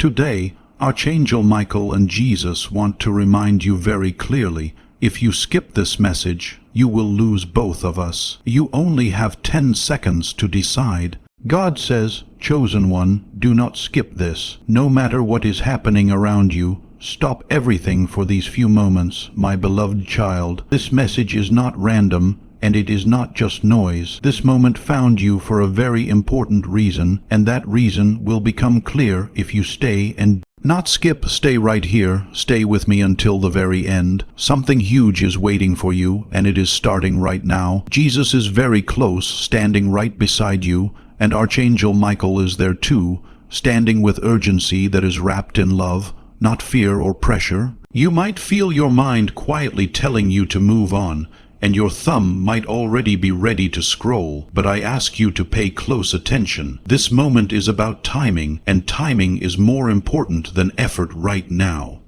Today, Archangel Michael and Jesus want to remind you very clearly, if you skip this message, you will lose both of us. You only have 10 seconds to decide. God says, chosen one, do not skip this. No matter what is happening around you, stop everything for these few moments, my beloved child. This message is not random, and it is not just noise. This moment found you for a very important reason, and that reason will become clear if you stay and not skip. Stay right here. Stay with me until the very end. Something huge is waiting for you, and it is starting right now. Jesus is very close, standing right beside you, and Archangel Michael is there too, standing with urgency that is wrapped in love, not fear or pressure. You might feel your mind quietly telling you to move on, and your thumb might already be ready to scroll, but I ask you to pay close attention. This moment is about timing, and timing is more important than effort right now.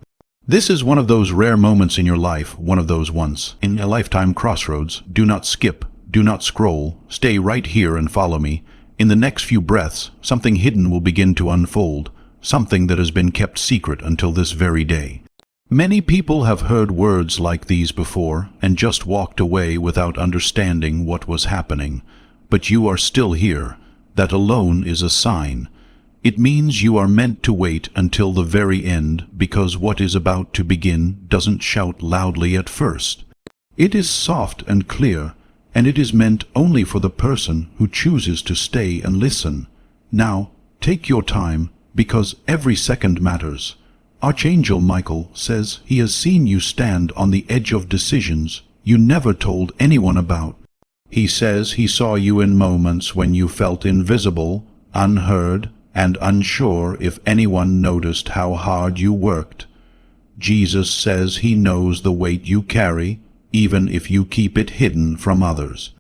This is one of those rare moments in your life, one of those once in a lifetime crossroads. Do not skip, do not scroll, stay right here and follow me. In the next few breaths, something hidden will begin to unfold, something that has been kept secret until this very day. Many people have heard words like these before and just walked away without understanding what was happening. But you are still here. That alone is a sign. It means you are meant to wait until the very end, because what is about to begin doesn't shout loudly at first. It is soft and clear, and it is meant only for the person who chooses to stay and listen. Now, take your time, because every second matters. Archangel Michael says he has seen you stand on the edge of decisions you never told anyone about. He says he saw you in moments when you felt invisible, unheard, and unsure if anyone noticed how hard you worked. Jesus says he knows the weight you carry, even if you keep it hidden from others.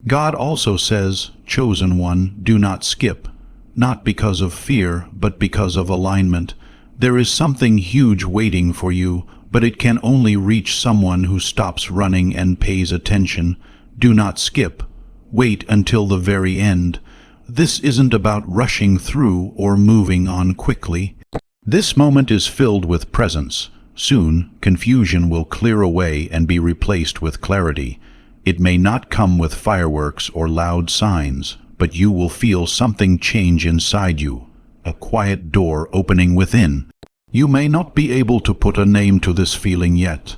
God also says, chosen one, do not skip, not because of fear, but because of alignment. There is something huge waiting for you, but it can only reach someone who stops running and pays attention. Do not skip. Wait until the very end. This isn't about rushing through or moving on quickly. This moment is filled with presence. Soon, confusion will clear away and be replaced with clarity. It may not come with fireworks or loud signs, but you will feel something change inside you, a quiet door opening within. You may not be able to put a name to this feeling yet.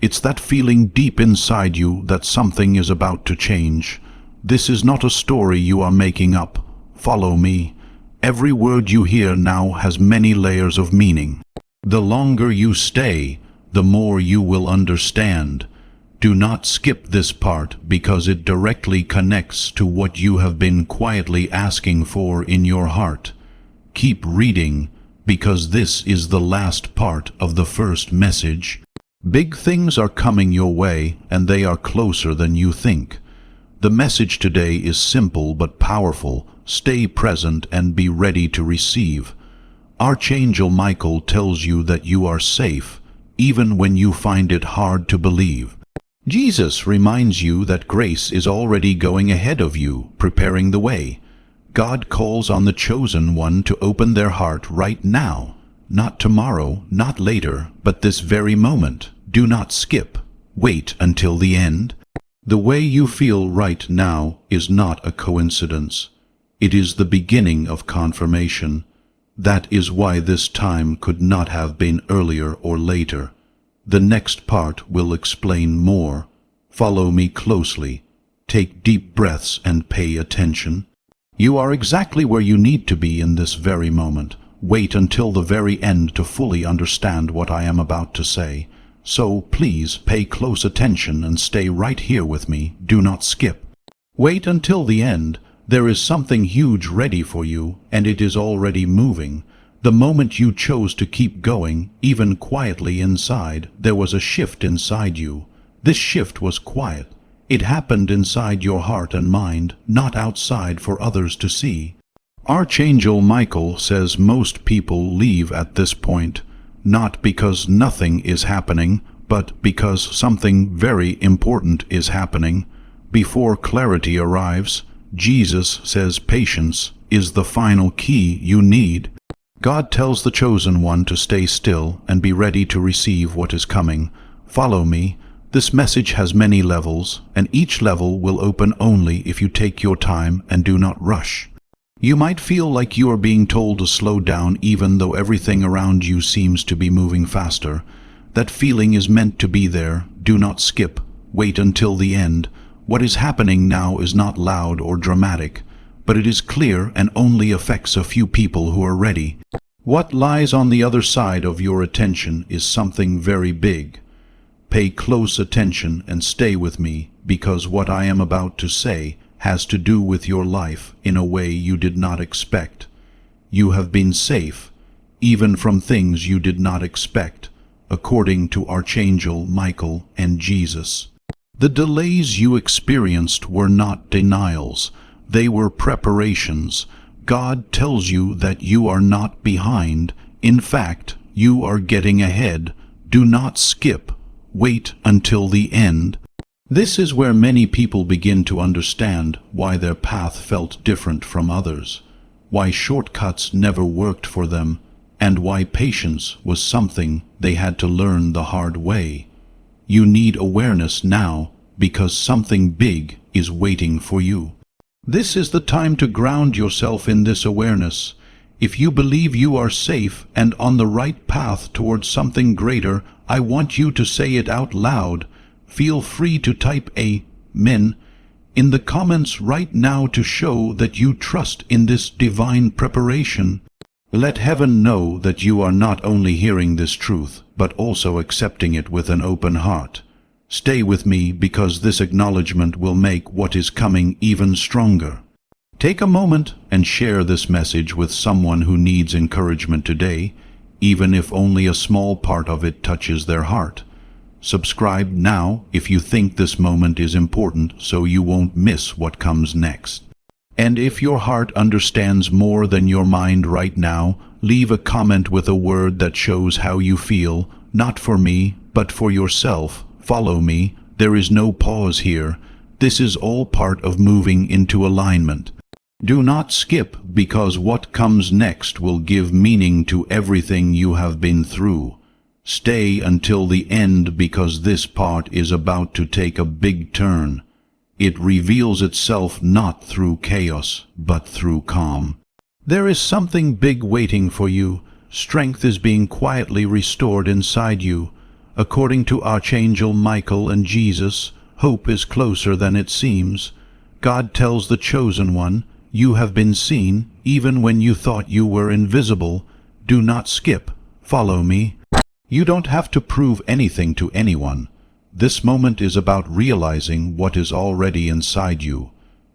It's that feeling deep inside you that something is about to change. This is not a story you are making up. Follow me. Every word you hear now has many layers of meaning. The longer you stay, the more you will understand. Do not skip this part, because it directly connects to what you have been quietly asking for in your heart. Keep reading, because this is the last part of the first message. Big things are coming your way, and they are closer than you think. The message today is simple but powerful. Stay present and be ready to receive. Archangel Michael tells you that you are safe, even when you find it hard to believe. Jesus reminds you that grace is already going ahead of you, preparing the way. God calls on the chosen one to open their heart right now. Not tomorrow, not later, but this very moment. Do not skip. Wait until the end. The way you feel right now is not a coincidence. It is the beginning of confirmation. That is why this time could not have been earlier or later. The next part will explain more. Follow me closely. Take deep breaths and pay attention. You are exactly where you need to be in this very moment. Wait until the very end to fully understand what I am about to say. So please pay close attention and stay right here with me. Do not skip. Wait until the end. There is something huge ready for you, and it is already moving. The moment you chose to keep going, even quietly inside, there was a shift inside you. This shift was quiet. It happened inside your heart and mind, not outside for others to see. Archangel Michael says most people leave at this point, not because nothing is happening, but because something very important is happening. Before clarity arrives, Jesus says patience is the final key you need. God tells the chosen one to stay still and be ready to receive what is coming. Follow me. This message has many levels, and each level will open only if you take your time and do not rush. You might feel like you are being told to slow down even though everything around you seems to be moving faster. That feeling is meant to be there. Do not skip. Wait until the end. What is happening now is not loud or dramatic, but it is clear and only affects a few people who are ready. What lies on the other side of your attention is something very big. Pay close attention and stay with me, because what I am about to say has to do with your life in a way you did not expect. You have been safe, even from things you did not expect, according to Archangel Michael and Jesus. The delays you experienced were not denials. They were preparations. God tells you that you are not behind. In fact, you are getting ahead. Do not skip. Wait until the end. This is where many people begin to understand why their path felt different from others, why shortcuts never worked for them, and why patience was something they had to learn the hard way. You need awareness now because something big is waiting for you. This is the time to ground yourself in this awareness. If you believe you are safe and on the right path towards something greater, I want you to say it out loud. Feel free to type Amen in the comments right now to show that you trust in this divine preparation. Let heaven know that you are not only hearing this truth, but also accepting it with an open heart. Stay with me because this acknowledgement will make what is coming even stronger. Take a moment and share this message with someone who needs encouragement today, even if only a small part of it touches their heart. Subscribe now if you think this moment is important so you won't miss what comes next. And if your heart understands more than your mind right now, leave a comment with a word that shows how you feel, not for me, but for yourself. Follow me. There is no pause here. This is all part of moving into alignment. Do not skip, because what comes next will give meaning to everything you have been through. Stay until the end, because this part is about to take a big turn. It reveals itself not through chaos, but through calm. There is something big waiting for you. Strength is being quietly restored inside you. According to Archangel Michael and Jesus, hope is closer than it seems. God tells the chosen one, you have been seen, even when you thought you were invisible. Do not skip. Follow me. You don't have to prove anything to anyone. This moment is about realizing what is already inside you.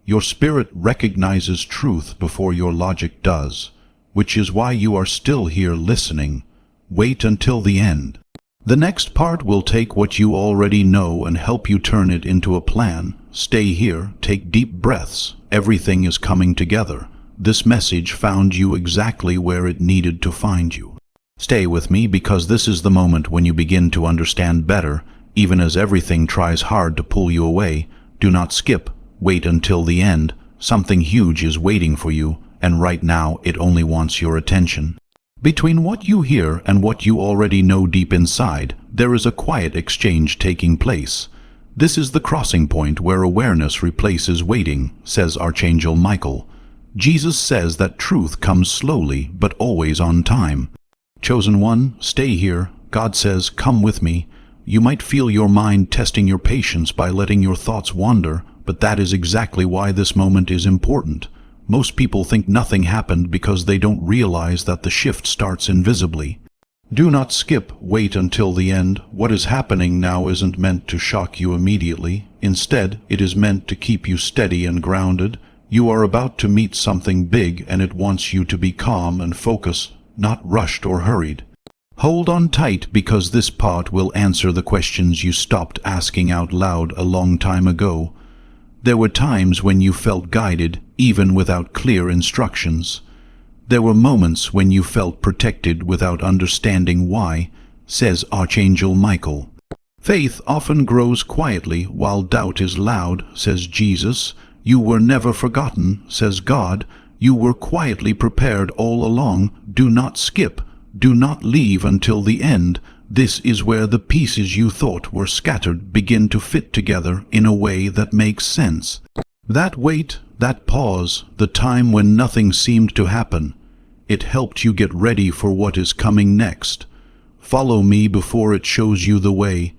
Your spirit recognizes truth before your logic does, which is why you are still here listening. Wait until the end. The next part will take what you already know and help you turn it into a plan. Stay here, take deep breaths. Everything is coming together. This message found you exactly where it needed to find you. Stay with me, because this is the moment when you begin to understand better, even as everything tries hard to pull you away. Do not skip. Wait until the end. Something huge is waiting for you, and right now it only wants your attention. Between what you hear and what you already know deep inside, there is a quiet exchange taking place. This is the crossing point where awareness replaces waiting, says Archangel Michael. Jesus says that truth comes slowly, but always on time. Chosen one, stay here. God says, come with me. You might feel your mind testing your patience by letting your thoughts wander, but that is exactly why this moment is important. Most people think nothing happened because they don't realize that the shift starts invisibly. Do not skip. Wait until the end. What is happening now isn't meant to shock you immediately. Instead, it is meant to keep you steady and grounded. You are about to meet something big, and it wants you to be calm and focused, not rushed or hurried. Hold on tight, because this part will answer the questions you stopped asking out loud a long time ago. There were times when you felt guided, even without clear instructions. There were moments when you felt protected without understanding why, says Archangel Michael. Faith often grows quietly while doubt is loud, says Jesus. You were never forgotten, says God. You were quietly prepared all along. Do not skip. Do not leave until the end. This is where the pieces you thought were scattered begin to fit together in a way that makes sense. That wait, that pause, the time when nothing seemed to happen, it helped you get ready for what is coming next. Follow me before it shows you the way.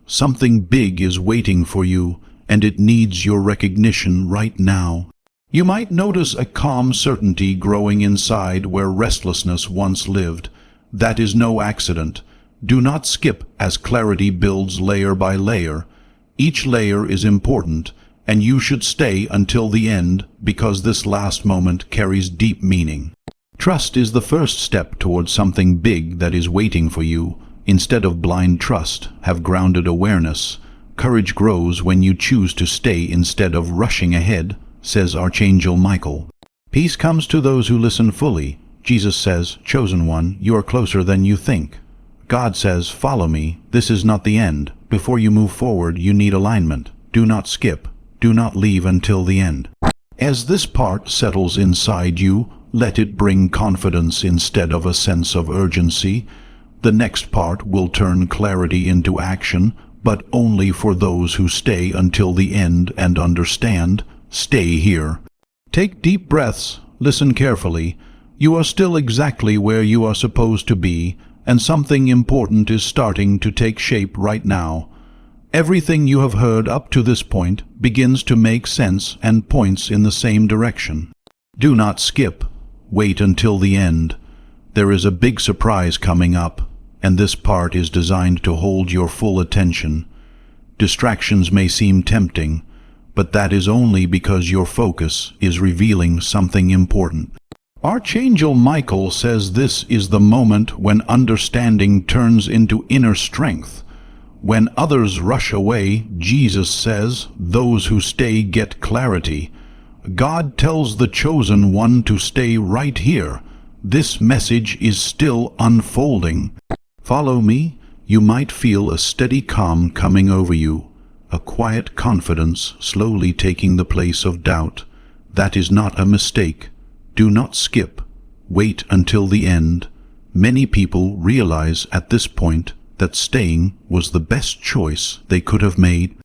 Something big is waiting for you, and it needs your recognition right now. You might notice a calm certainty growing inside where restlessness once lived. That is no accident. Do not skip as clarity builds layer by layer. Each layer is important, and you should stay until the end because this last moment carries deep meaning. Trust is the first step towards something big that is waiting for you. Instead of blind trust, have grounded awareness. Courage grows when you choose to stay instead of rushing ahead, says Archangel Michael. Peace comes to those who listen fully. Jesus says, "Chosen one, you are closer than you think." God says, "Follow me. This is not the end. Before you move forward, you need alignment. Do not skip. Do not leave until the end." As this part settles inside you, let it bring confidence instead of a sense of urgency. The next part will turn clarity into action, but only for those who stay until the end and understand. Stay here. Take deep breaths. Listen carefully. You are still exactly where you are supposed to be, and something important is starting to take shape right now. Everything you have heard up to this point begins to make sense and points in the same direction. Do not skip. Wait until the end. There is a big surprise coming up, and this part is designed to hold your full attention. Distractions may seem tempting, but that is only because your focus is revealing something important. Archangel Michael says this is the moment when understanding turns into inner strength. When others rush away, Jesus says, those who stay get clarity. God tells the chosen one to stay right here. This message is still unfolding. Follow me. You might feel a steady calm coming over you, a quiet confidence slowly taking the place of doubt. That is not a mistake. Do not skip. Wait until the end. Many people realize at this point that staying was the best choice they could have made.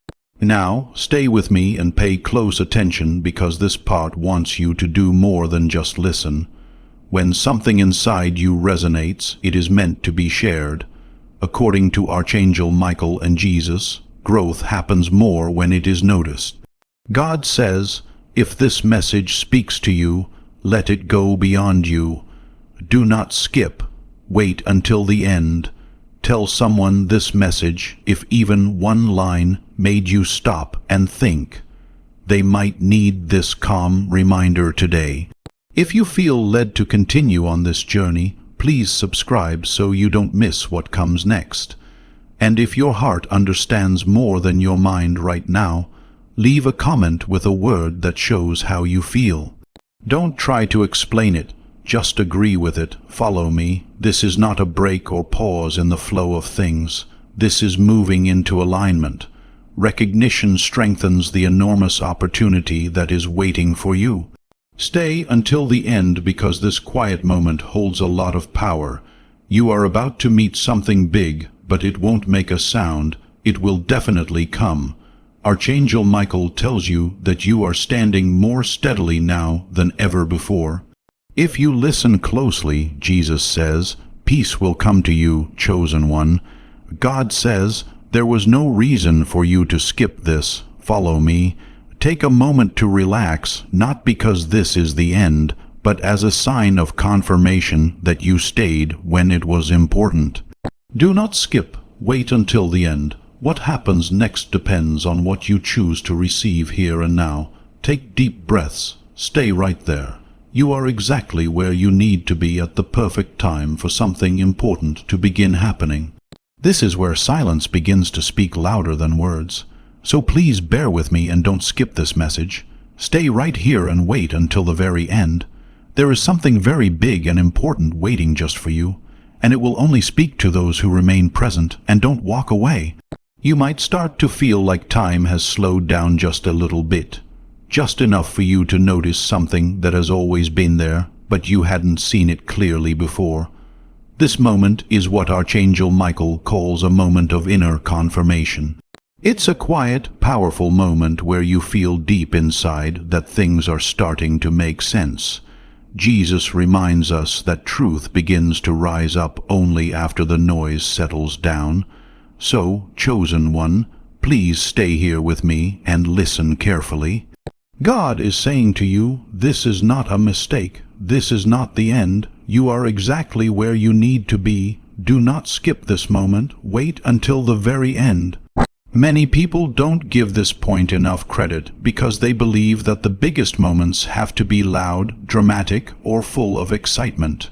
Now, stay with me and pay close attention because this part wants you to do more than just listen. When something inside you resonates, it is meant to be shared. According to Archangel Michael and Jesus, growth happens more when it is noticed. God says, if this message speaks to you, let it go beyond you. Do not skip. Wait until the end. Tell someone this message if even one line made you stop and think. They might need this calm reminder today. If you feel led to continue on this journey, please subscribe so you don't miss what comes next. And if your heart understands more than your mind right now, leave a comment with a word that shows how you feel. Don't try to explain it, just agree with it. Follow me. This is not a break or pause in the flow of things. This is moving into alignment. Recognition strengthens the enormous opportunity that is waiting for you. Stay until the end because this quiet moment holds a lot of power. You are about to meet something big, but it won't make a sound. It will definitely come. Archangel Michael tells you that you are standing more steadily now than ever before. If you listen closely, Jesus says, peace will come to you, chosen one. God says, there was no reason for you to skip this. Follow me. Take a moment to relax, not because this is the end, but as a sign of confirmation that you stayed when it was important. Do not skip. Wait until the end. What happens next depends on what you choose to receive here and now. Take deep breaths. Stay right there. You are exactly where you need to be at the perfect time for something important to begin happening. This is where silence begins to speak louder than words. So please bear with me and don't skip this message. Stay right here and wait until the very end. There is something very big and important waiting just for you, and it will only speak to those who remain present and don't walk away. You might start to feel like time has slowed down just a little bit. just enough for you to notice something that has always been there, but you hadn't seen it clearly before. This moment is what Archangel Michael calls a moment of inner confirmation. It's a quiet, powerful moment where you feel deep inside that things are starting to make sense. Jesus reminds us that truth begins to rise up only after the noise settles down. So, chosen one, please stay here with me and listen carefully. God is saying to you, this is not a mistake. This is not the end. You are exactly where you need to be. Do not skip this moment. Wait until the very end. Many people don't give this point enough credit because they believe that the biggest moments have to be loud, dramatic, or full of excitement.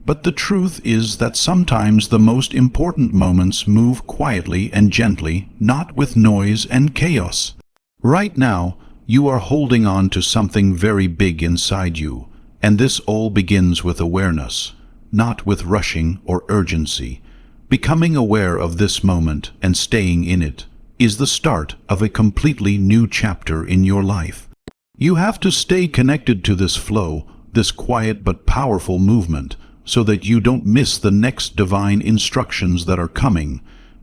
But the truth is that sometimes the most important moments move quietly and gently, not with noise and chaos. Right now, you are holding on to something very big inside you, and this all begins with awareness, not with rushing or urgency. Becoming aware of this moment and staying in it is the start of a completely new chapter in your life. You have to stay connected to this flow, this quiet but powerful movement, so that you don't miss the next divine instructions that are coming.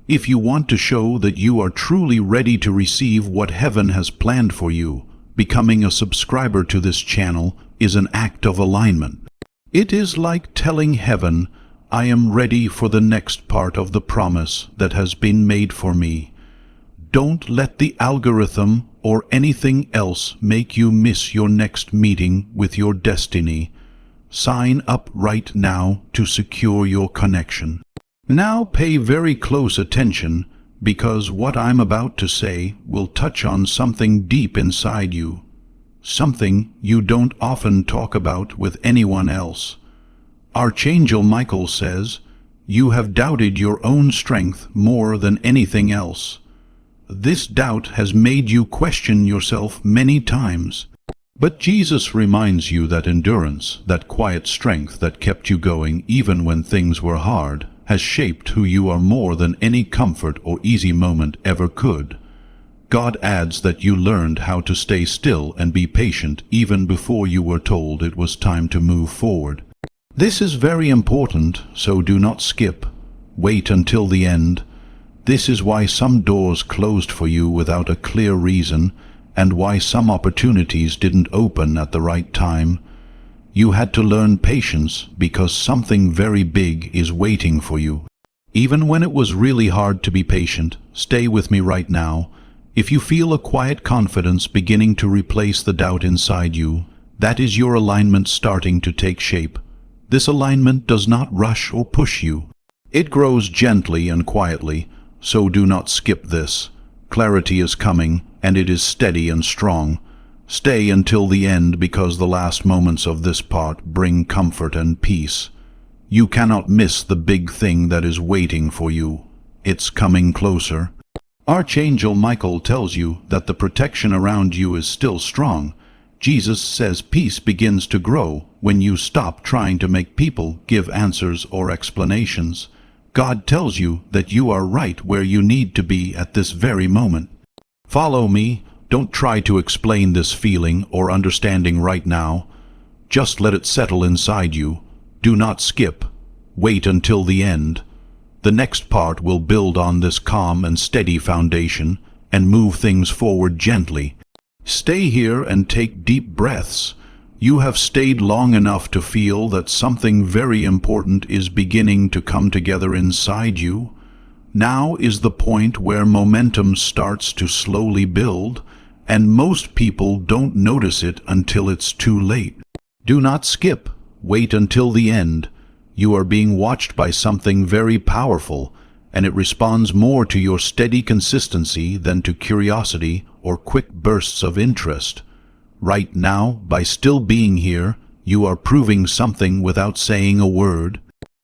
If you want to show that you are truly ready to receive what heaven has planned for you, becoming a subscriber to this channel is an act of alignment. It is like telling heaven, I am ready for the next part of the promise that has been made for me. Don't let the algorithm or anything else make you miss your next meeting with your destiny. Sign up right now to secure your connection. Now pay very close attention, because what I'm about to say will touch on something deep inside you, something you don't often talk about with anyone else. Archangel Michael says, you have doubted your own strength more than anything else. This doubt has made you question yourself many times. But Jesus reminds you that endurance, that quiet strength that kept you going even when things were hard, has shaped who you are more than any comfort or easy moment ever could. God adds that you learned how to stay still and be patient even before you were told it was time to move forward. This is very important, so do not skip. Wait until the end. This is why some doors closed for you without a clear reason, and why some opportunities didn't open at the right time. You had to learn patience because something very big is waiting for you. Even when it was really hard to be patient, stay with me right now. If you feel a quiet confidence beginning to replace the doubt inside you, that is your alignment starting to take shape. This alignment does not rush or push you. It grows gently and quietly, so do not skip this. Clarity is coming, and it is steady and strong. Stay until the end because the last moments of this part bring comfort and peace. You cannot miss the big thing that is waiting for you. It's coming closer. Archangel Michael tells you that the protection around you is still strong. Jesus says peace begins to grow when you stop trying to make people give answers or explanations. God tells you that you are right where you need to be at this very moment. Follow me. Don't try to explain this feeling or understanding right now. Just let it settle inside you. Do not skip. Wait until the end. The next part will build on this calm and steady foundation and move things forward gently. Stay here and take deep breaths. You have stayed long enough to feel that something very important is beginning to come together inside you. Now is the point where momentum starts to slowly build, and most people don't notice it until it's too late. Do not skip. Wait until the end. You are being watched by something very powerful, and it responds more to your steady consistency than to curiosity or quick bursts of interest. Right now, by still being here, you are proving something without saying a word.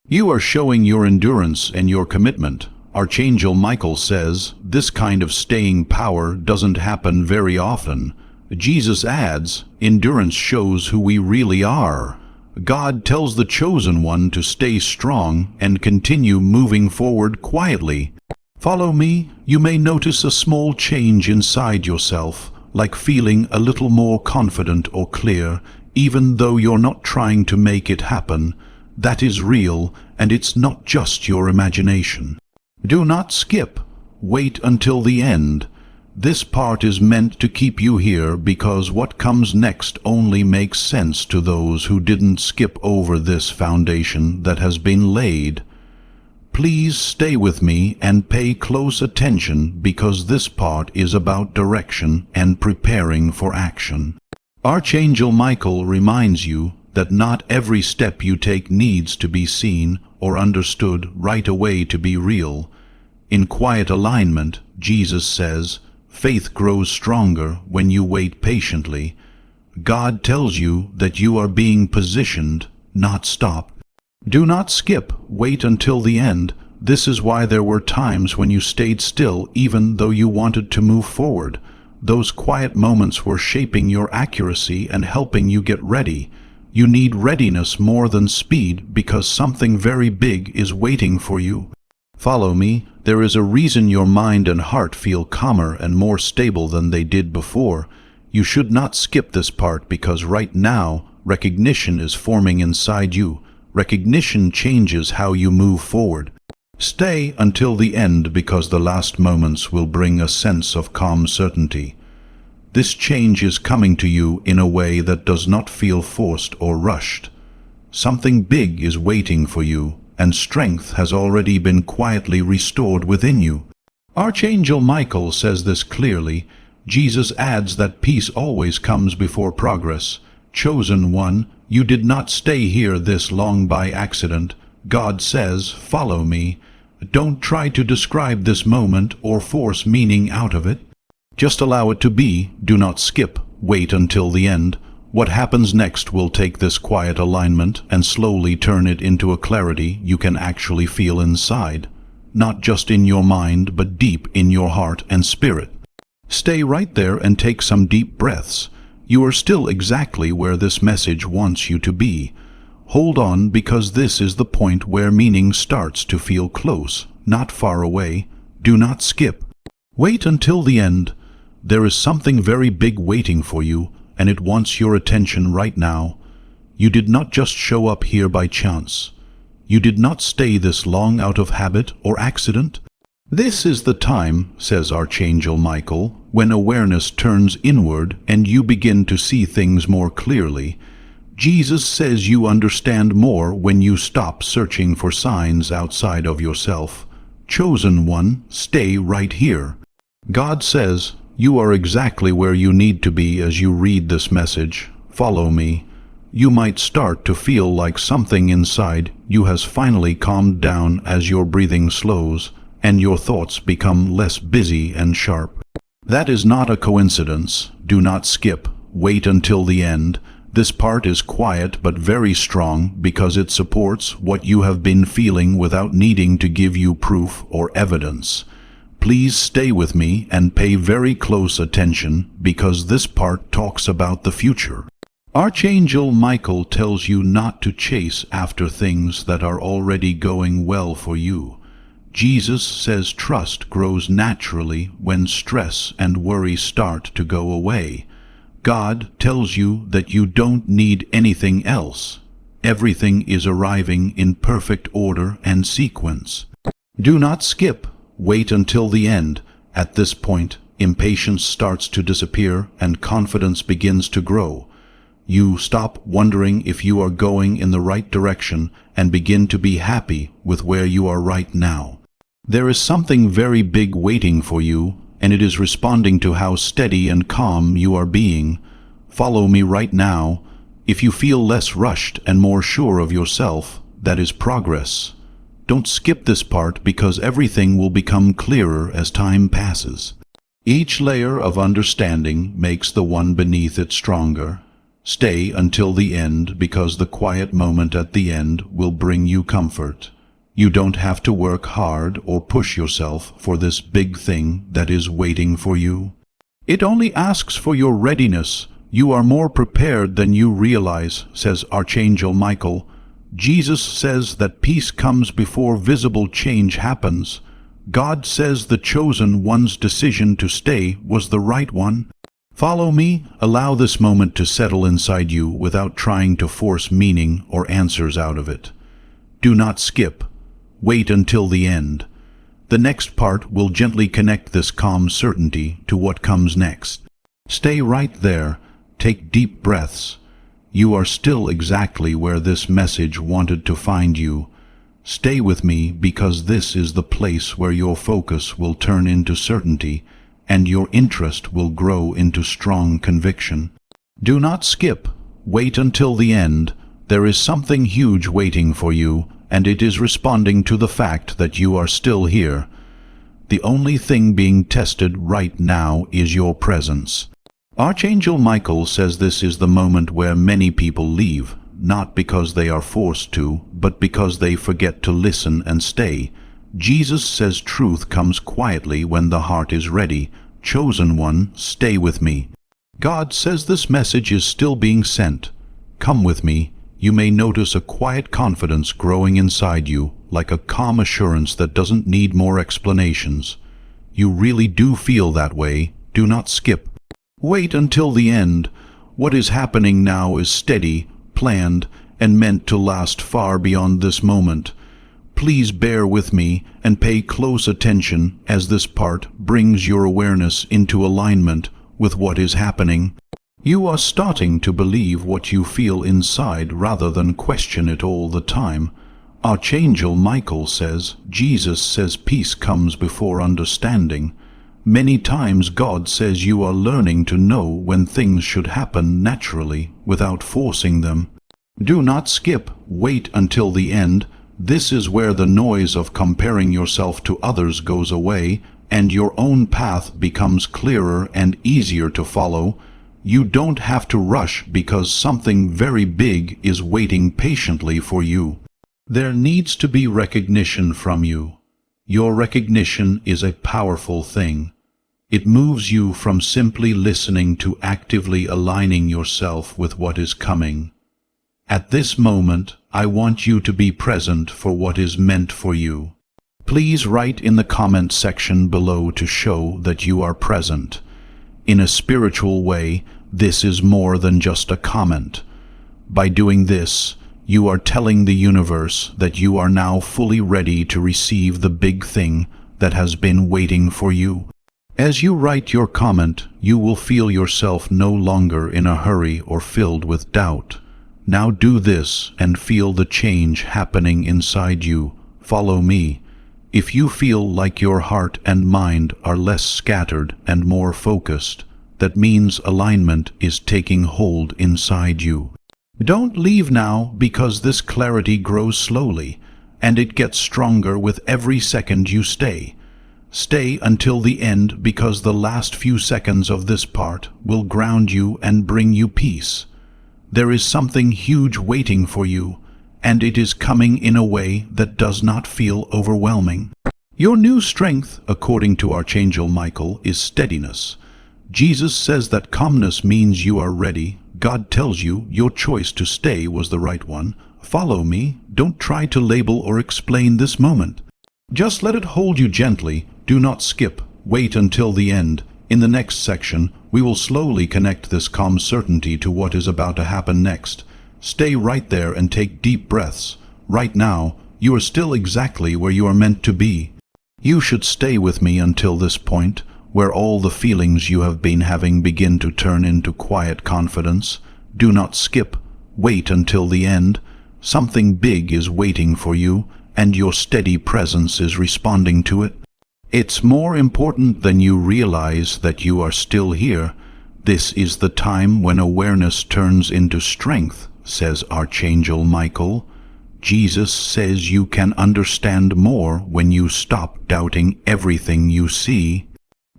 You are showing your endurance and your commitment. Archangel Michael says, this kind of staying power doesn't happen very often. Jesus adds, endurance shows who we really are. God tells the chosen one to stay strong and continue moving forward quietly. Follow me. You may notice a small change inside yourself. like feeling a little more confident or clear, even though you're not trying to make it happen. That is real, and it's not just your imagination. Do not skip. Wait until the end. This part is meant to keep you here because what comes next only makes sense to those who didn't skip over this foundation that has been laid. Please stay with me and pay close attention because this part is about direction and preparing for action. Archangel Michael reminds you that not every step you take needs to be seen or understood right away to be real. In quiet alignment, Jesus says, faith grows stronger when you wait patiently. God tells you that you are being positioned, not stopped. Do not skip. Wait until the end. This is why there were times when you stayed still even though you wanted to move forward. Those quiet moments were shaping your accuracy and helping you get ready. You need readiness more than speed because something very big is waiting for you. Follow me. There is a reason your mind and heart feel calmer and more stable than they did before. You should not skip this part because right now, recognition is forming inside you. Recognition changes how you move forward. Stay until the end because the last moments will bring a sense of calm certainty. This change is coming to you in a way that does not feel forced or rushed. Something big is waiting for you, and strength has already been quietly restored within you. Archangel Michael says this clearly. Jesus adds that peace always comes before progress. Chosen one, you did not stay here this long by accident. God says, follow me. Don't try to describe this moment or force meaning out of it. Just allow it to be. Do not skip. Wait until the end. What happens next will take this quiet alignment and slowly turn it into a clarity you can actually feel inside, not just in your mind, but deep in your heart and spirit. Stay right there and take some deep breaths. You are still exactly where this message wants you to be. Hold on because this is the point where meaning starts to feel close, not far away. Do not skip. Wait until the end. There is something very big waiting for you, and it wants your attention right now. You did not just show up here by chance. You did not stay this long out of habit or accident. This is the time, says Archangel Michael, when awareness turns inward and you begin to see things more clearly. Jesus says you understand more when you stop searching for signs outside of yourself. Chosen one, stay right here. God says, you are exactly where you need to be as you read this message. Follow me. You might start to feel like something inside you has finally calmed down as your breathing slows and your thoughts become less busy and sharp. That is not a coincidence. Do not skip. Wait until the end. This part is quiet but very strong because it supports what you have been feeling without needing to give you proof or evidence. Please stay with me and pay very close attention because this part talks about the future. Archangel Michael tells you not to chase after things that are already going well for you. Jesus says trust grows naturally when stress and worry start to go away. God tells you that you don't need anything else. Everything is arriving in perfect order and sequence. Do not skip. Wait until the end. At this point, impatience starts to disappear and confidence begins to grow. You stop wondering if you are going in the right direction and begin to be happy with where you are right now. There is something very big waiting for you, and it is responding to how steady and calm you are being. Follow me right now. If you feel less rushed and more sure of yourself, that is progress. Don't skip this part because everything will become clearer as time passes. Each layer of understanding makes the one beneath it stronger. Stay until the end because the quiet moment at the end will bring you comfort. You don't have to work hard or push yourself for this big thing that is waiting for you. It only asks for your readiness. You are more prepared than you realize, says Archangel Michael. Jesus says that peace comes before visible change happens. God says the chosen one's decision to stay was the right one. Follow me, allow this moment to settle inside you without trying to force meaning or answers out of it. Do not skip. Wait until the end. The next part will gently connect this calm certainty to what comes next. Stay right there. Take deep breaths. You are still exactly where this message wanted to find you. Stay with me, because this is the place where your focus will turn into certainty and your interest will grow into strong conviction. Do not skip. Wait until the end. There is something huge waiting for you, and it is responding to the fact that you are still here. The only thing being tested right now is your presence. Archangel Michael says this is the moment where many people leave, not because they are forced to, but because they forget to listen and stay. Jesus says truth comes quietly when the heart is ready. Chosen one, stay with me. God says this message is still being sent. Come with me. You may notice a quiet confidence growing inside you, like a calm assurance that doesn't need more explanations. You really do feel that way. Do not skip. Wait until the end. What is happening now is steady, planned, and meant to last far beyond this moment. Please bear with me and pay close attention as this part brings your awareness into alignment with what is happening. You are starting to believe what you feel inside rather than question it all the time. Archangel Michael says, Jesus says peace comes before understanding. Many times God says you are learning to know when things should happen naturally without forcing them. Do not skip. Wait until the end. This is where the noise of comparing yourself to others goes away and your own path becomes clearer and easier to follow. You don't have to rush because something very big is waiting patiently for you. There needs to be recognition from you. Your recognition is a powerful thing. It moves you from simply listening to actively aligning yourself with what is coming. At this moment, I want you to be present for what is meant for you. Please write in the comment section below to show that you are present. In a spiritual way, this is more than just a comment. By doing this, you are telling the universe that you are now fully ready to receive the big thing that has been waiting for you. As you write your comment, you will feel yourself no longer in a hurry or filled with doubt. Now do this and feel the change happening inside you. Follow me. If you feel like your heart and mind are less scattered and more focused, that means alignment is taking hold inside you. Don't leave now, because this clarity grows slowly, and it gets stronger with every second you stay. Stay until the end, because the last few seconds of this part will ground you and bring you peace. There is something huge waiting for you, and it is coming in a way that does not feel overwhelming. Your new strength, according to Archangel Michael, is steadiness. Jesus says that calmness means you are ready. God tells you your choice to stay was the right one. Follow me. Don't try to label or explain this moment. Just let it hold you gently. Do not skip. Wait until the end. In the next section, we will slowly connect this calm certainty to what is about to happen next. Stay right there and take deep breaths. Right now, you are still exactly where you are meant to be. You should stay with me until this point, where all the feelings you have been having begin to turn into quiet confidence. Do not skip. Wait until the end. Something big is waiting for you, and your steady presence is responding to it. It's more important than you realize that you are still here. This is the time when awareness turns into strength, says Archangel Michael. Jesus says you can understand more when you stop doubting everything you see.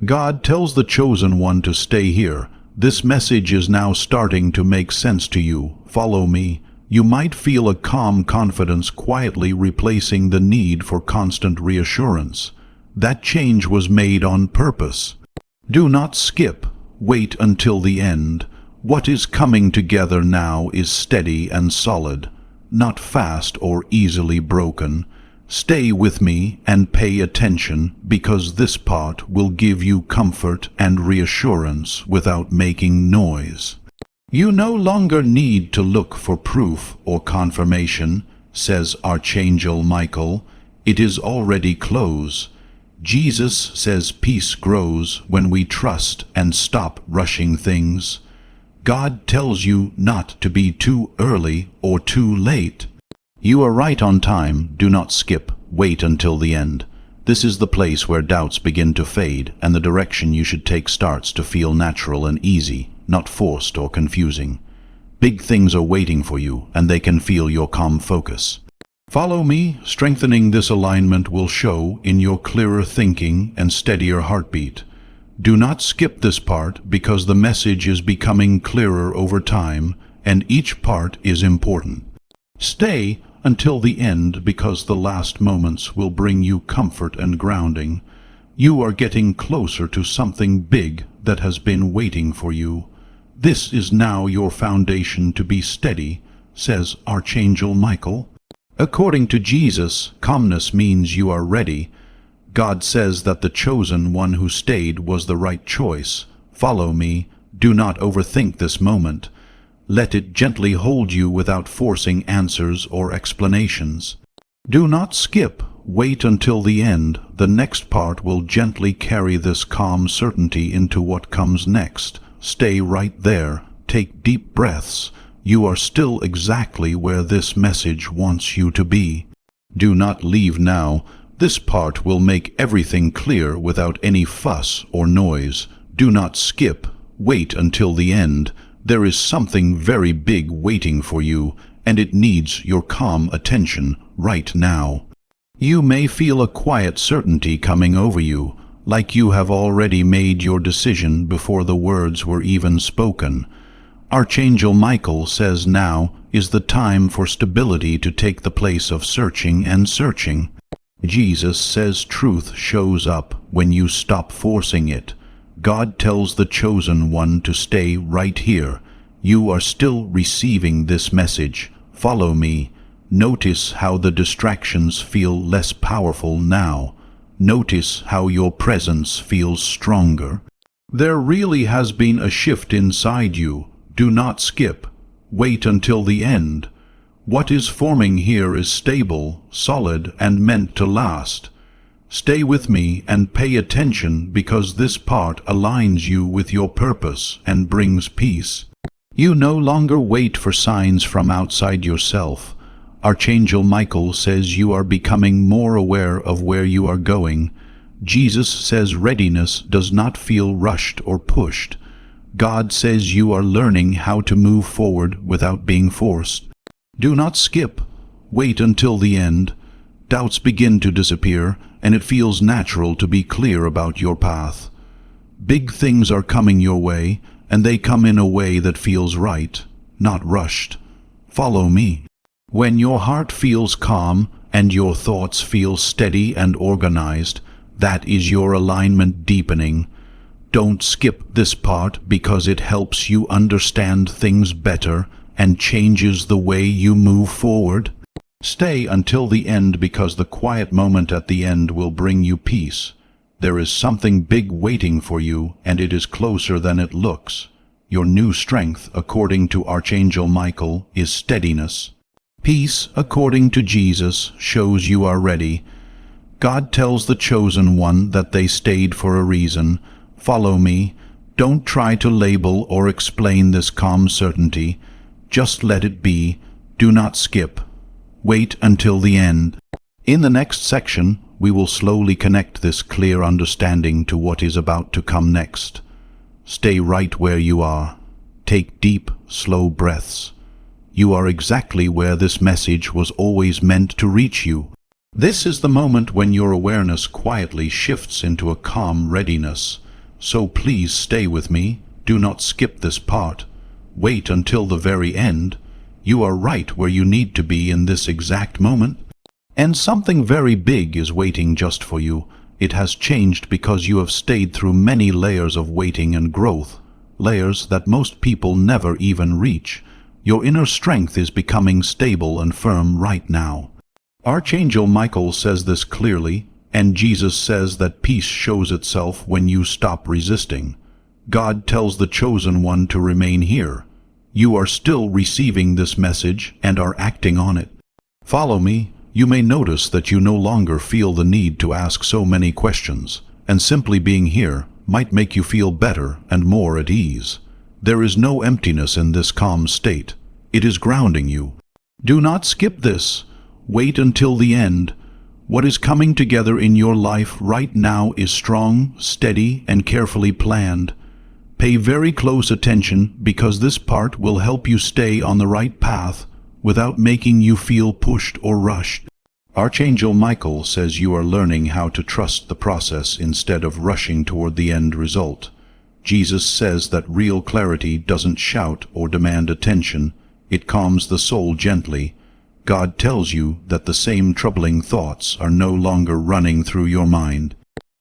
God tells the chosen one to stay here. This message is now starting to make sense to you. Follow me. You might feel a calm confidence quietly replacing the need for constant reassurance. That change was made on purpose. Do not skip. Wait until the end. What is coming together now is steady and solid, not fast or easily broken. Stay with me and pay attention, because this part will give you comfort and reassurance without making noise. You no longer need to look for proof or confirmation, says Archangel Michael. It is already close. Jesus says peace grows when we trust and stop rushing things. God tells you not to be too early or too late. You are right on time. Do not skip. Wait until the end. This is the place where doubts begin to fade and the direction you should take starts to feel natural and easy, not forced or confusing. Big things are waiting for you, and they can feel your calm focus. Follow me. Strengthening this alignment will show in your clearer thinking and steadier heartbeat. Do not skip this part, because the message is becoming clearer over time, and each part is important. Stay until the end, because the last moments will bring you comfort and grounding. You are getting closer to something big that has been waiting for you. This is now your foundation to be steady, says Archangel Michael. According to Jesus, calmness means you are ready. God says that the chosen one who stayed was the right choice. Follow me. Do not overthink this moment. Let it gently hold you without forcing answers or explanations. Do not skip. Wait until the end. The next part will gently carry this calm certainty into what comes next. Stay right there. Take deep breaths. You are still exactly where this message wants you to be. Do not leave now. This part will make everything clear without any fuss or noise. Do not skip. Wait until the end. There is something very big waiting for you, and it needs your calm attention right now. You may feel a quiet certainty coming over you, like you have already made your decision before the words were even spoken. Archangel Michael says now is the time for stability to take the place of searching and searching. Jesus says truth shows up when you stop forcing it. God tells the chosen one to stay right here. You are still receiving this message. Follow me. Notice how the distractions feel less powerful now. Notice how your presence feels stronger. There really has been a shift inside you. Do not skip. Wait until the end. What is forming here is stable, solid, and meant to last. Stay with me and pay attention, because this part aligns you with your purpose and brings peace. You no longer wait for signs from outside yourself. Archangel Michael says you are becoming more aware of where you are going. Jesus says readiness does not feel rushed or pushed. God says you are learning how to move forward without being forced. Do not skip. Wait until the end. Doubts begin to disappear, and it feels natural to be clear about your path. Big things are coming your way, and they come in a way that feels right, not rushed. Follow me. When your heart feels calm and your thoughts feel steady and organized, that is your alignment deepening. Don't skip this part, because it helps you understand things better and changes the way you move forward. Stay until the end, because the quiet moment at the end will bring you peace. There is something big waiting for you, and it is closer than it looks. Your new strength, according to Archangel Michael, is steadiness. Peace, according to Jesus, shows you are ready. God tells the chosen one that they stayed for a reason. Follow me. Don't try to label or explain this calm certainty. Just let it be. Do not skip. Wait until the end. In the next section, we will slowly connect this clear understanding to what is about to come next. Stay right where you are. Take deep, slow breaths. You are exactly where this message was always meant to reach you. This is the moment when your awareness quietly shifts into a calm readiness. So please stay with me. Do not skip this part. Wait until the very end. You are right where you need to be in this exact moment. And something very big is waiting just for you. It has changed because you have stayed through many layers of waiting and growth, layers that most people never even reach. Your inner strength is becoming stable and firm right now. Archangel Michael says this clearly, and Jesus says that peace shows itself when you stop resisting. God tells the chosen one to remain here. You are still receiving this message and are acting on it. Follow me. You may notice that you no longer feel the need to ask so many questions, and simply being here might make you feel better and more at ease. There is no emptiness in this calm state. It is grounding you. Do not skip this. Wait until the end. What is coming together in your life right now is strong, steady, and carefully planned. Pay very close attention because this part will help you stay on the right path without making you feel pushed or rushed. Archangel Michael says you are learning how to trust the process instead of rushing toward the end result. Jesus says that real clarity doesn't shout or demand attention. It calms the soul gently. God tells you that the same troubling thoughts are no longer running through your mind.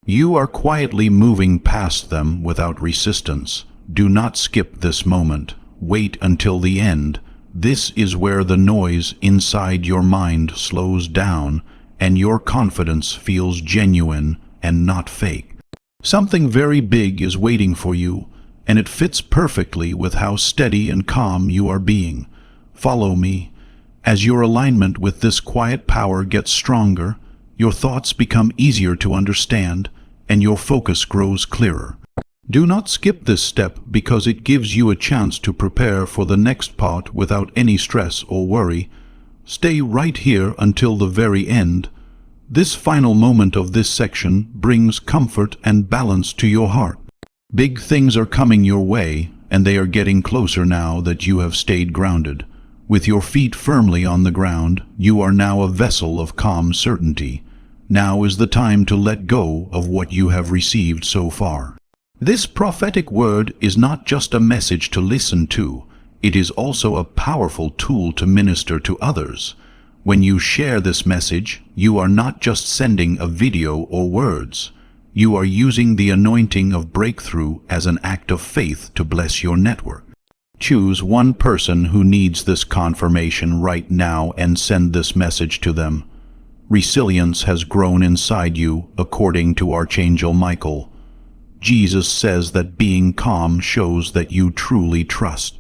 You are quietly moving past them without resistance. Do not skip this moment. Wait until the end. This is where the noise inside your mind slows down and your confidence feels genuine and not fake. Something very big is waiting for you, and it fits perfectly with how steady and calm you are being. Follow me. As your alignment with this quiet power gets stronger, your thoughts become easier to understand, and your focus grows clearer. Do not skip this step because it gives you a chance to prepare for the next part without any stress or worry. Stay right here until the very end. This final moment of this section brings comfort and balance to your heart. Big things are coming your way, and they are getting closer now that you have stayed grounded. With your feet firmly on the ground, you are now a vessel of calm certainty. Now is the time to let go of what you have received so far. This prophetic word is not just a message to listen to, it is also a powerful tool to minister to others. When you share this message, you are not just sending a video or words. You are using the anointing of breakthrough as an act of faith to bless your network. Choose one person who needs this confirmation right now and send this message to them. Resilience has grown inside you, according to Archangel Michael. Jesus says that being calm shows that you truly trust.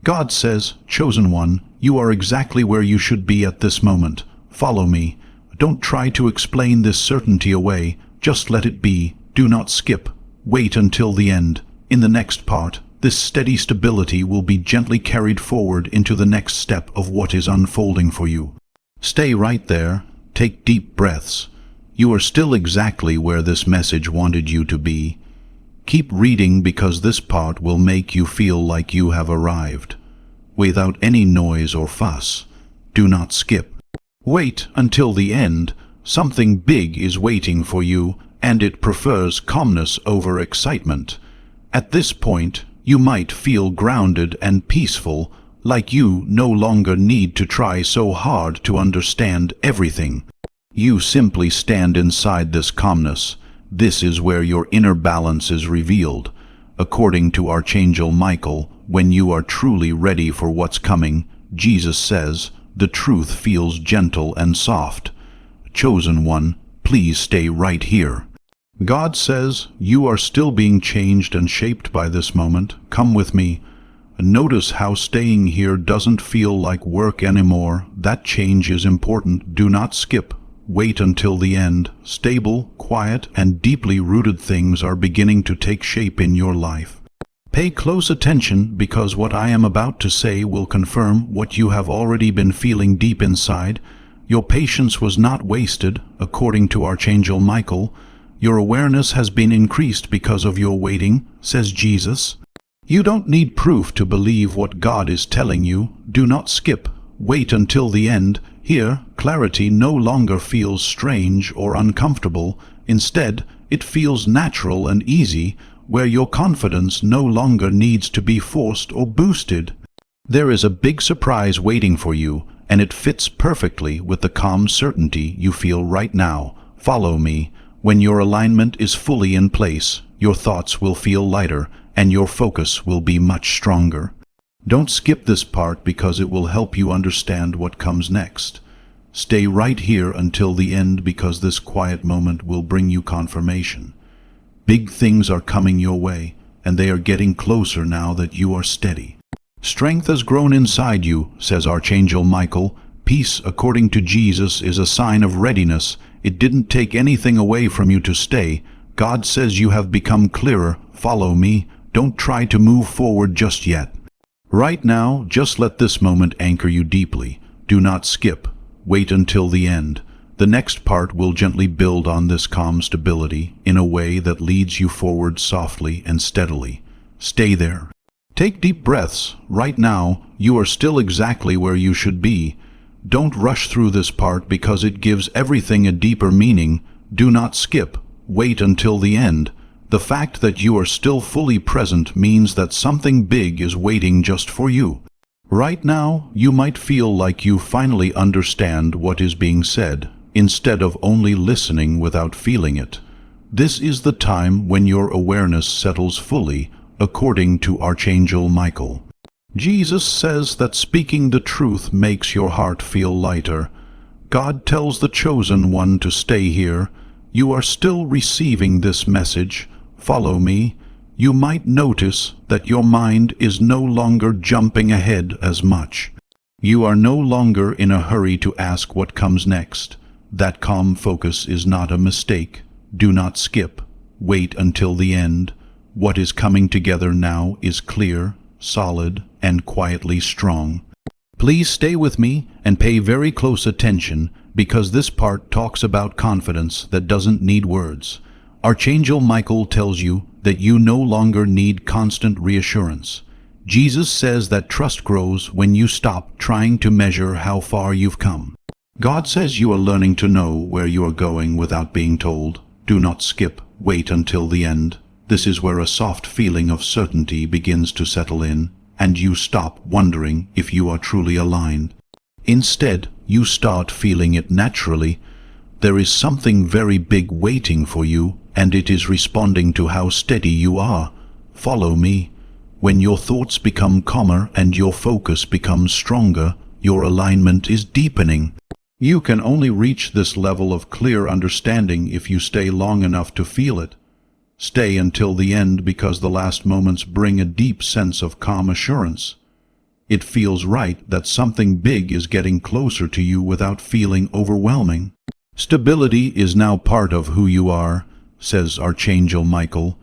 God says, chosen one, you are exactly where you should be at this moment. Follow me. Don't try to explain this certainty away. Just let it be. Do not skip. Wait until the end. In the next part, this steady stability will be gently carried forward into the next step of what is unfolding for you. Stay right there. Take deep breaths. You are still exactly where this message wanted you to be. Keep reading because this part will make you feel like you have arrived. Without any noise or fuss. Do not skip. Wait until the end. Something big is waiting for you, and it prefers calmness over excitement. At this point, you might feel grounded and peaceful, like you no longer need to try so hard to understand everything. You simply stand inside this calmness. This is where your inner balance is revealed. According to Archangel Michael, when you are truly ready for what's coming, Jesus says, the truth feels gentle and soft. Chosen one, please stay right here. God says, you are still being changed and shaped by this moment. Come with me. Notice how staying here doesn't feel like work anymore. That change is important. Do not skip. Wait until the end. Stable, quiet, and deeply rooted things are beginning to take shape in your life. Pay close attention because what I am about to say will confirm what you have already been feeling deep inside. Your patience was not wasted, according to Archangel Michael. Your awareness has been increased because of your waiting, says Jesus. You don't need proof to believe what God is telling you. Do not skip. Wait until the end. Here, clarity no longer feels strange or uncomfortable. Instead, it feels natural and easy, where your confidence no longer needs to be forced or boosted. There is a big surprise waiting for you, and it fits perfectly with the calm certainty you feel right now. Follow me. When your alignment is fully in place, your thoughts will feel lighter, and your focus will be much stronger. Don't skip this part because it will help you understand what comes next. Stay right here until the end, because this quiet moment will bring you confirmation. Big things are coming your way, and they are getting closer now that you are steady. Strength has grown inside you, says Archangel Michael. Peace, according to Jesus, is a sign of readiness. It didn't take anything away from you to stay. God says you have become clearer. Follow me. Don't try to move forward just yet. Right now, just let this moment anchor you deeply. Do not skip. Wait until the end. The next part will gently build on this calm stability in a way that leads you forward softly and steadily. Stay there. Take deep breaths. Right now, you are still exactly where you should be. Don't rush through this part because it gives everything a deeper meaning. Do not skip. Wait until the end. The fact that you are still fully present means that something big is waiting just for you. Right now, you might feel like you finally understand what is being said, instead of only listening without feeling it. This is the time when your awareness settles fully, according to Archangel Michael. Jesus says that speaking the truth makes your heart feel lighter. God tells the chosen one to stay here. You are still receiving this message. Follow me. You might notice that your mind is no longer jumping ahead as much. You are no longer in a hurry to ask what comes next. That calm focus is not a mistake. Do not skip. Wait until the end. What is coming together now is clear, solid, and quietly strong. Please stay with me and pay very close attention, because this part talks about confidence that doesn't need words. Archangel Michael tells you that you no longer need constant reassurance. Jesus says that trust grows when you stop trying to measure how far you've come. God says you are learning to know where you are going without being told. Do not skip. Wait until the end. This is where a soft feeling of certainty begins to settle in, and you stop wondering if you are truly aligned. Instead, you start feeling it naturally. There is something very big waiting for you, and it is responding to how steady you are. Follow me. When your thoughts become calmer and your focus becomes stronger, your alignment is deepening. You can only reach this level of clear understanding if you stay long enough to feel it. Stay until the end, because the last moments bring a deep sense of calm assurance. It feels right that something big is getting closer to you without feeling overwhelming. Stability is now part of who you are, says Archangel Michael.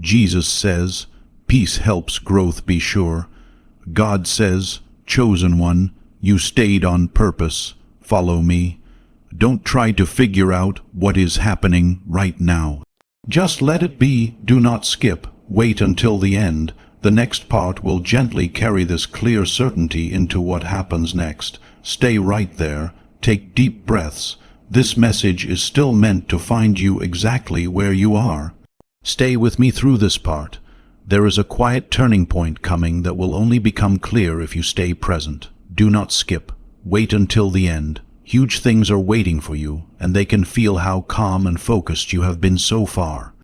Jesus says, peace helps growth be sure. God says, chosen one, you stayed on purpose. Follow me. Don't try to figure out what is happening right now. Just let it be. Do not skip. Wait until the end. The next part will gently carry this clear certainty into what happens next. Stay right there. Take deep breaths. This message is still meant to find you exactly where you are. Stay with me through this part. There is a quiet turning point coming that will only become clear if you stay present. Do not skip. Wait until the end. Huge things are waiting for you, and they can feel how calm and focused you have been so far.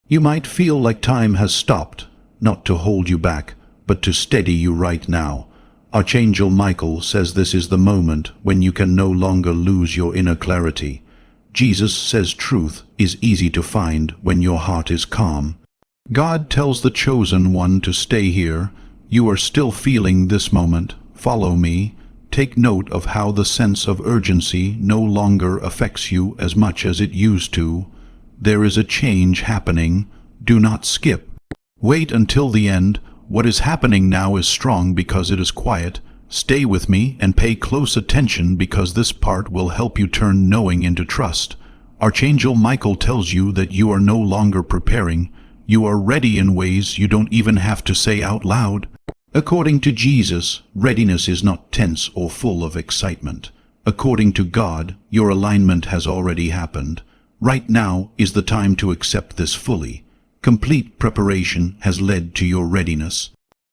You might feel like time has stopped, not to hold you back, but to steady you right now. Archangel Michael says this is the moment when you can no longer lose your inner clarity. Jesus says truth is easy to find when your heart is calm. God tells the chosen one to stay here. You are still feeling this moment. Follow me. Take note of how the sense of urgency no longer affects you as much as it used to. There is a change happening. Do not skip. Wait until the end. What is happening now is strong because it is quiet. Stay with me and pay close attention, because this part will help you turn knowing into trust. Archangel Michael tells you that you are no longer preparing. You are ready in ways you don't even have to say out loud. According to Jesus, readiness is not tense or full of excitement. According to God, your alignment has already happened. Right now is the time to accept this fully. Complete preparation has led to your readiness.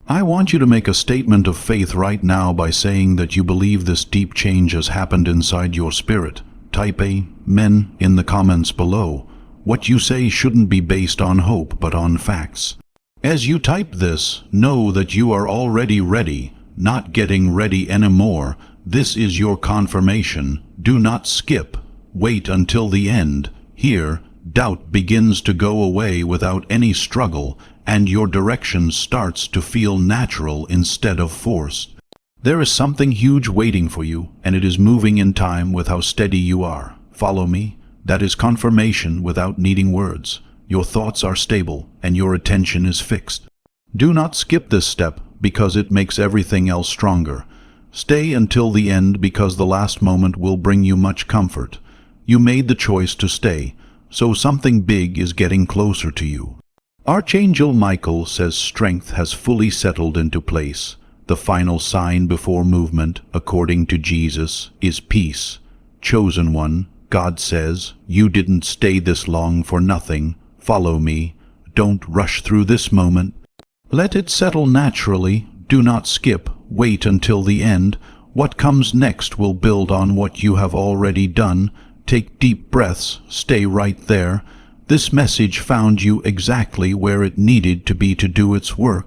I want you to make a statement of faith right now by saying that you believe this deep change has happened inside your spirit. Type Amen in the comments below. What you say shouldn't be based on hope, but on facts. As you type this, know that you are already ready, not getting ready anymore. This is your confirmation. Do not skip. Wait until the end. Here, doubt begins to go away without any struggle, and your direction starts to feel natural instead of forced. There is something huge waiting for you, and it is moving in time with how steady you are. Follow me. That is confirmation without needing words. Your thoughts are stable, and your attention is fixed. Do not skip this step, because it makes everything else stronger. Stay until the end, because the last moment will bring you much comfort. You made the choice to stay, so something big is getting closer to you. Archangel Michael says strength has fully settled into place. The final sign before movement, according to Jesus, is peace. Chosen one, God says, you didn't stay this long for nothing. Follow me. Don't rush through this moment. Let it settle naturally. Do not skip. Wait until the end. What comes next will build on what you have already done. Take deep breaths. Stay right there. This message found you exactly where it needed to be to do its work.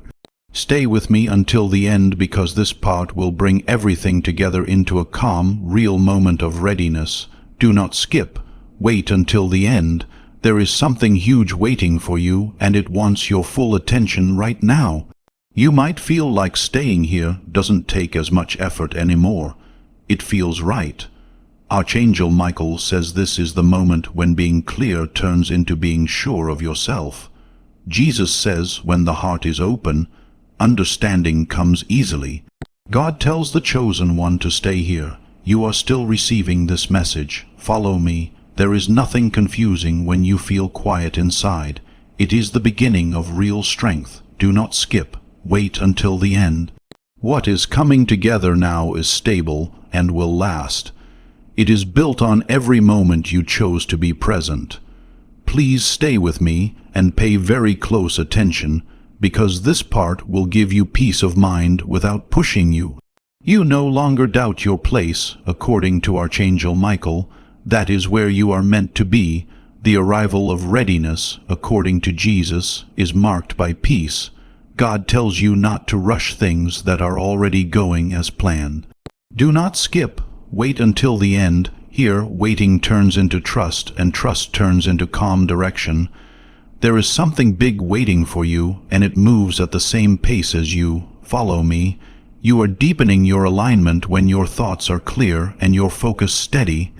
Stay with me until the end, because this part will bring everything together into a calm, real moment of readiness. Do not skip. Wait until the end. There is something huge waiting for you, and it wants your full attention right now. You might feel like staying here doesn't take as much effort anymore. It feels right. Archangel Michael says this is the moment when being clear turns into being sure of yourself. Jesus says when the heart is open, understanding comes easily. God tells the chosen one to stay here. You are still receiving this message. Follow me. There is nothing confusing when you feel quiet inside. It is the beginning of real strength. Do not skip. Wait until the end. What is coming together now is stable and will last. It is built on every moment you chose to be present. Please stay with me and pay very close attention, because this part will give you peace of mind without pushing you. You no longer doubt your place, according to Archangel Michael. That is where you are meant to be. The arrival of readiness, according to Jesus, is marked by peace. God tells you not to rush things that are already going as planned. Do not skip. Wait until the end. Here, waiting turns into trust, and trust turns into calm direction. There is something big waiting for you, and it moves at the same pace as you. Follow me. You are deepening your alignment when your thoughts are clear and your focus steady.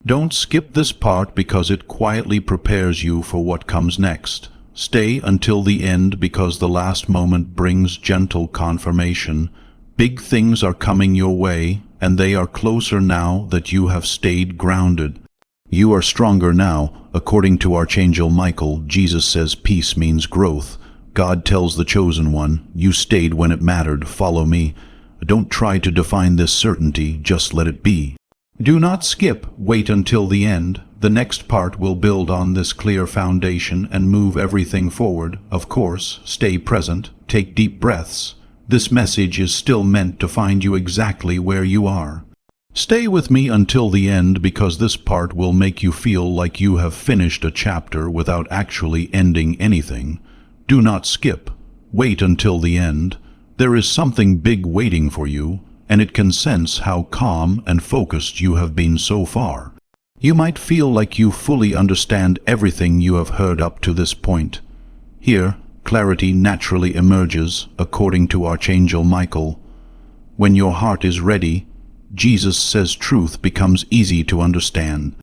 Don't skip this part, because it quietly prepares you for what comes next. Stay until the end, because the last moment brings gentle confirmation. Big things are coming your way, and they are closer now that you have stayed grounded. You are stronger now. According to Archangel Michael, Jesus says peace means growth. God tells the chosen one, you stayed when it mattered. Follow me. Don't try to define this certainty, just let it be. Do not skip. Wait until the end. The next part will build on this clear foundation and move everything forward. Of course, stay present. Take deep breaths. This message is still meant to find you exactly where you are. Stay with me until the end, because this part will make you feel like you have finished a chapter without actually ending anything. Do not skip. Wait until the end. There is something big waiting for you, and it can sense how calm and focused you have been so far. You might feel like you fully understand everything you have heard up to this point. Here, clarity naturally emerges, according to Archangel Michael. When your heart is ready, Jesus says truth becomes easy to understand.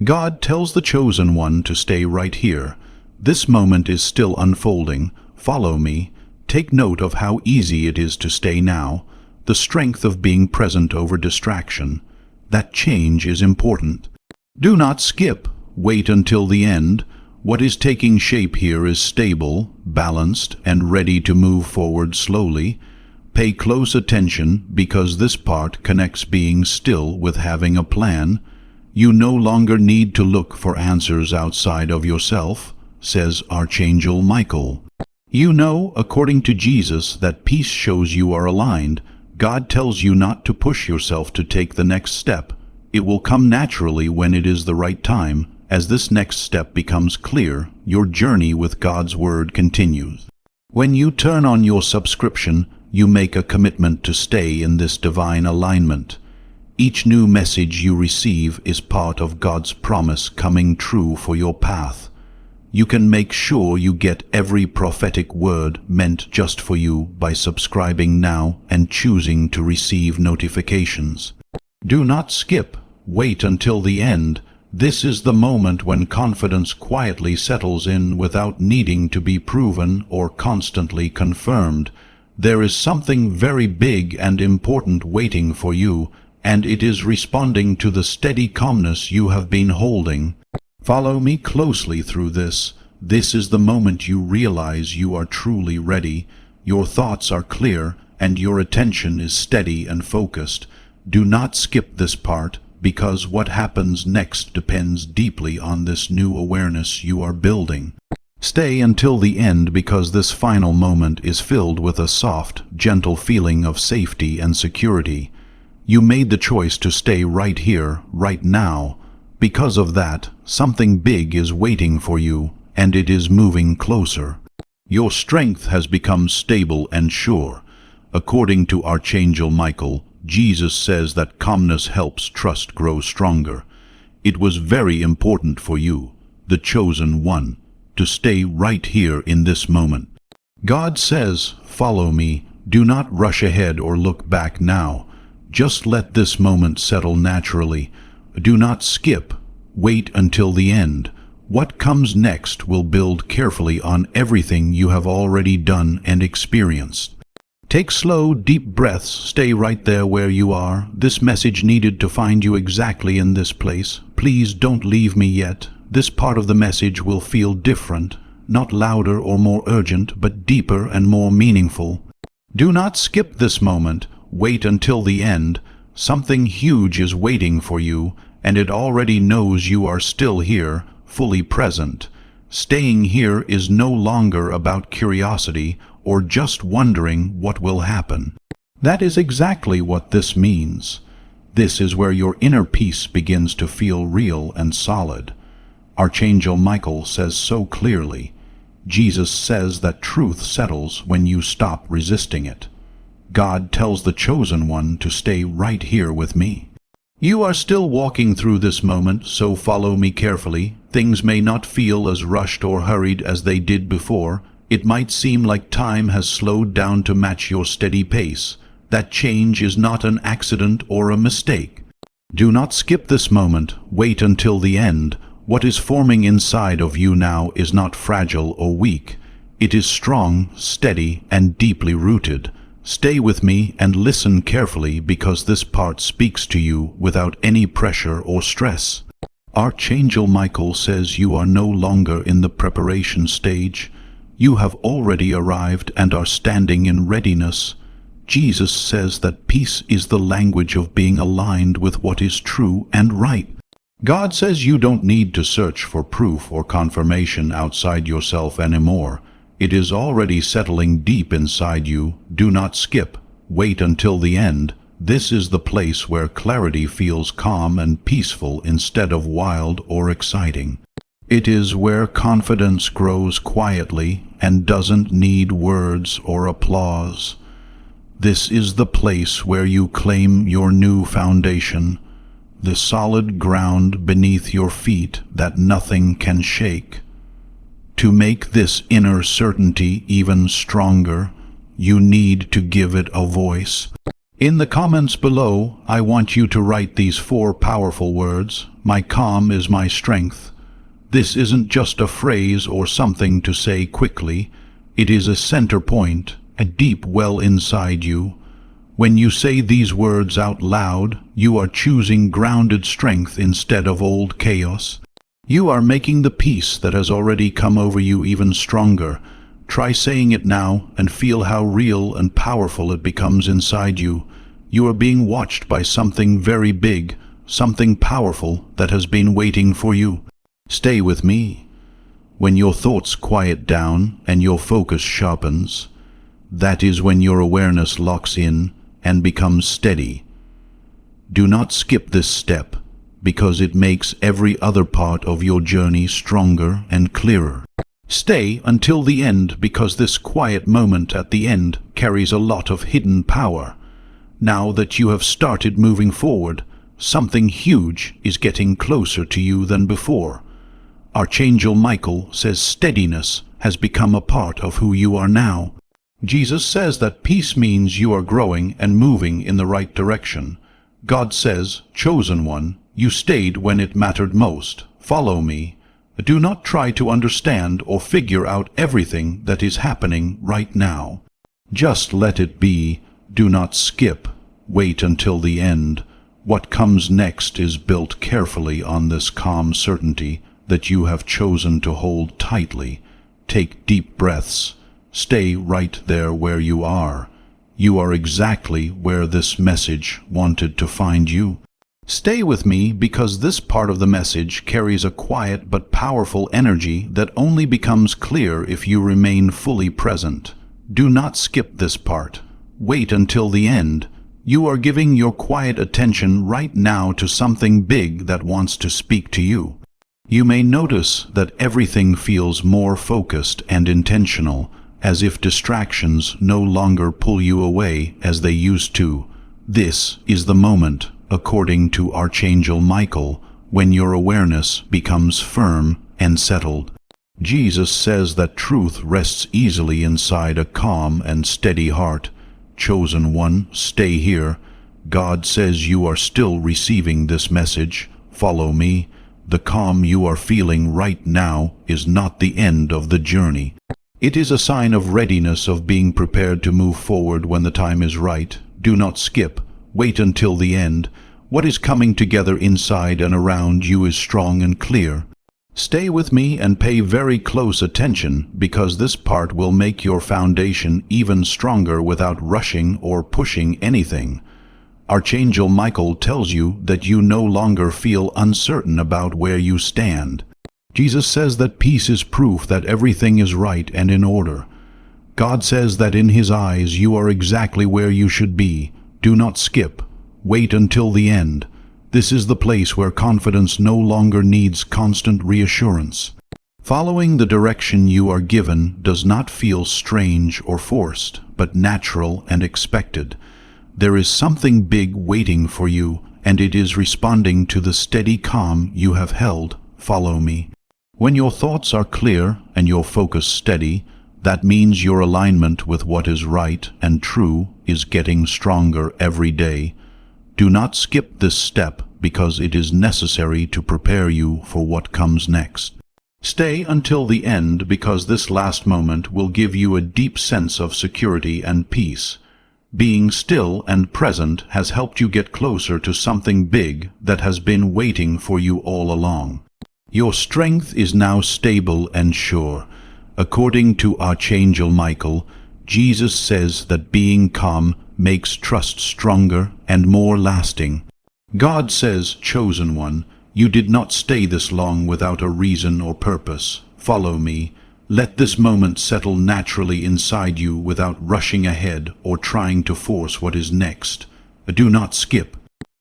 God tells the chosen one to stay right here. This moment is still unfolding. Follow me. Take note of how easy it is to stay now. The strength of being present over distraction. That change is important. Do not skip. Wait until the end. What is taking shape here is stable, balanced, and ready to move forward slowly. Pay close attention, because this part connects being still with having a plan. You no longer need to look for answers outside of yourself, says Archangel Michael. You know, according to Jesus, that peace shows you are aligned. God tells you not to push yourself to take the next step. It will come naturally when it is the right time. As this next step becomes clear, your journey with God's Word continues. When you turn on your subscription, you make a commitment to stay in this divine alignment. Each new message you receive is part of God's promise coming true for your path. You can make sure you get every prophetic word meant just for you by subscribing now and choosing to receive notifications. Do not skip. Wait until the end. This is the moment when confidence quietly settles in without needing to be proven or constantly confirmed. There is something very big and important waiting for you, and it is responding to the steady calmness you have been holding. Follow me closely through this. This is the moment you realize you are truly ready. Your thoughts are clear, and your attention is steady and focused. Do not skip this part, because what happens next depends deeply on this new awareness you are building. Stay until the end, because this final moment is filled with a soft, gentle feeling of safety and security. You made the choice to stay right here, right now. Because of that, something big is waiting for you, and it is moving closer. Your strength has become stable and sure. According to Archangel Michael, Jesus says that calmness helps trust grow stronger. It was very important for you, the chosen one, to stay right here in this moment. God says, "Follow me. Do not rush ahead or look back now. Just let this moment settle naturally. Do not skip. Wait until the end. What comes next will build carefully on everything you have already done and experienced." Take slow, deep breaths. Stay right there where you are. This message needed to find you exactly in this place. Please don't leave me yet. This part of the message will feel different, not louder or more urgent, but deeper and more meaningful. Do not skip this moment. Wait until the end. Something huge is waiting for you, and it already knows you are still here, fully present. Staying here is no longer about curiosity or just wondering what will happen. That is exactly what this means. This is where your inner peace begins to feel real and solid. Archangel Michael says so clearly. Jesus says that truth settles when you stop resisting it. God tells the chosen one to stay right here with me. You are still walking through this moment, so follow me carefully. Things may not feel as rushed or hurried as they did before. It might seem like time has slowed down to match your steady pace. That change is not an accident or a mistake. Do not skip this moment. Wait until the end. What is forming inside of you now is not fragile or weak. It is strong, steady, and deeply rooted. Stay with me and listen carefully, because this part speaks to you without any pressure or stress. Archangel Michael says you are no longer in the preparation stage. You have already arrived and are standing in readiness. Jesus says that peace is the language of being aligned with what is true and right. God says you don't need to search for proof or confirmation outside yourself anymore. It is already settling deep inside you. Do not skip. Wait until the end. This is the place where clarity feels calm and peaceful instead of wild or exciting. It is where confidence grows quietly and doesn't need words or applause. This is the place where you claim your new foundation, the solid ground beneath your feet that nothing can shake. To make this inner certainty even stronger, you need to give it a voice. In the comments below, I want you to write these 4 powerful words. My calm is my strength. This isn't just a phrase or something to say quickly. It is a center point, a deep well inside you. When you say these words out loud, you are choosing grounded strength instead of old chaos. You are making the peace that has already come over you even stronger. Try saying it now and feel how real and powerful it becomes inside you. You are being watched by something very big, something powerful that has been waiting for you. Stay with me. When your thoughts quiet down and your focus sharpens, that is when your awareness locks in and becomes steady. Do not skip this step, because it makes every other part of your journey stronger and clearer. Stay until the end, because this quiet moment at the end carries a lot of hidden power. Now that you have started moving forward, something huge is getting closer to you than before. Archangel Michael says steadiness has become a part of who you are now. Jesus says that peace means you are growing and moving in the right direction. God says, "Chosen one, you stayed when it mattered most. Follow me." Do not try to understand or figure out everything that is happening right now. Just let it be. Do not skip. Wait until the end. What comes next is built carefully on this calm certainty that you have chosen to hold tightly. Take deep breaths. Stay right there where you are. You are exactly where this message wanted to find you. Stay with me because this part of the message carries a quiet but powerful energy that only becomes clear if you remain fully present. Do not skip this part. Wait until the end. You are giving your quiet attention right now to something big that wants to speak to you. You may notice that everything feels more focused and intentional, as if distractions no longer pull you away as they used to. This is the moment, according to Archangel Michael, when your awareness becomes firm and settled. Jesus says that truth rests easily inside a calm and steady heart. Chosen one, stay here. God says you are still receiving this message. Follow me. The calm you are feeling right now is not the end of the journey. It is a sign of readiness, of being prepared to move forward when the time is right. Do not skip. Wait until the end. What is coming together inside and around you is strong and clear. Stay with me and pay very close attention, because this part will make your foundation even stronger without rushing or pushing anything. Archangel Michael tells you that you no longer feel uncertain about where you stand. Jesus says that peace is proof that everything is right and in order. God says that in His eyes you are exactly where you should be. Do not skip. Wait until the end. This is the place where confidence no longer needs constant reassurance. Following the direction you are given does not feel strange or forced, but natural and expected. There is something big waiting for you, and it is responding to the steady calm you have held. Follow me. When your thoughts are clear and your focus steady, that means your alignment with what is right and true is getting stronger every day. Do not skip this step, because it is necessary to prepare you for what comes next. Stay until the end, because this last moment will give you a deep sense of security and peace. Being still and present has helped you get closer to something big that has been waiting for you all along. Your strength is now stable and sure. According to Archangel Michael, Jesus says that being calm makes trust stronger and more lasting. God says, "Chosen one, you did not stay this long without a reason or purpose. Follow me. Let this moment settle naturally inside you without rushing ahead or trying to force what is next. Do not skip.